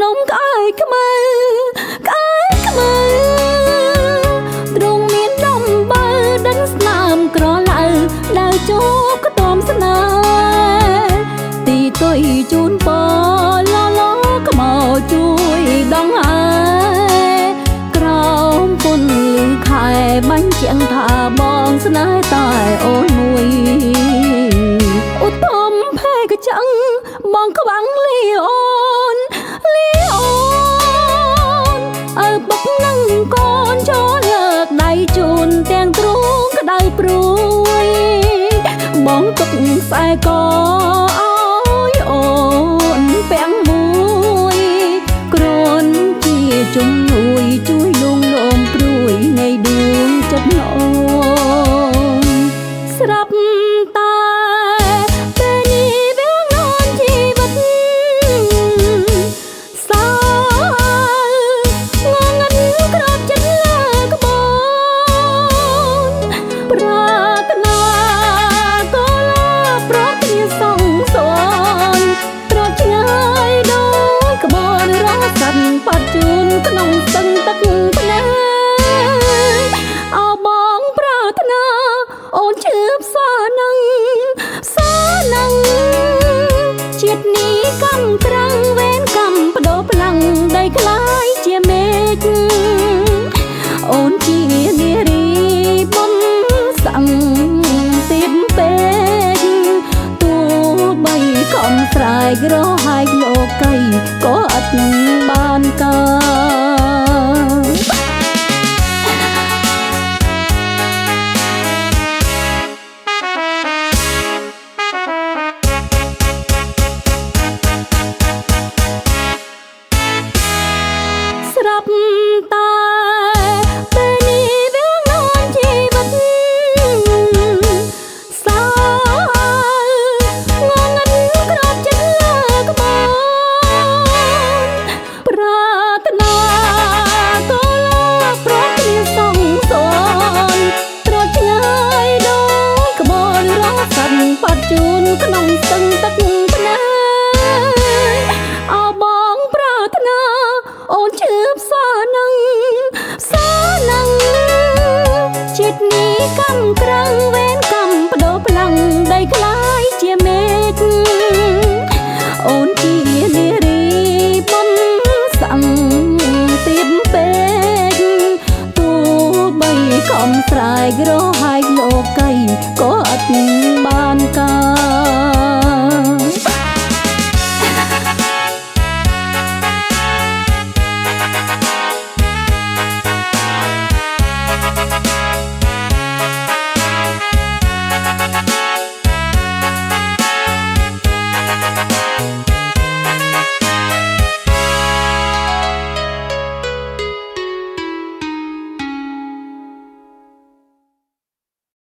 នំក្អែកខ្មៅក្អែកខ្មៅទ្រង់មានដំបើដិនស្នាមក្រឡៅដើរជួបក៏តំស្នេហ៍ទីទុយជូនពរឡឡខ្មោជួយដងអើក្រោមពុនលឺខែបាញ់ជាងថាបងស្នេហ៍តែអូនមួយឧត្តមភេកចឹងបងក្បាំងលីអូនអើបុកនឹងកូនចូលលើកដៃជូនទាំងទ្រូងក្ដៅព្រួយបងទុកខ្សែកអើយអូនពាំងមួយគ្រាន់ជាជំនួយជួយលួងលោមព្រួយនៃដួងចិត្តអូនស្រាប់តែពេលនេះវាងន់ជីវិតសើងងឹតក្របចិត្តលើក្បូនប្រាថ្នាក៏ឡាប្រត់គ្នាសងសនត្រចឆ្ងាយដោយក្បូនរស់សិនបាត់ជូនក្នុងស្ទឹងទឹកភ្នែកអោបងប្រាថ្នាអូនជឿផ្សនឹងជាតិនេះកំត្រាំងវេនកំបដោផ្លាំងដីខ្លាយជាមេឃអូនជានារីបំសាំងទៀបពេកទោះបីកំស្រែករហាយលោកីក៏អត់បានកើតស្រាប់តែពេលនេះវាងន់ជីវិតសើងងឹតក្របចិត្តលើក្បូនប្រាថ្នាក៏ឡាប្រត់គ្នាសងសនត្រចឆ្ងាយដោយក្បូនរស់សិនបាត់ជូនក្នុងស្ទឹងទឹកភ្នែកអោបងប្រាថ្នាអូនជឿផ្សនឹងជាតិនេះកំក្រាំងវេនកំបដោផ្លាំងដីខ្លាយជាមេឃអូនជានារីបំសាំងទៀបពេកទោះបីកំស្រែករហាយលោកីក៏អត់បាន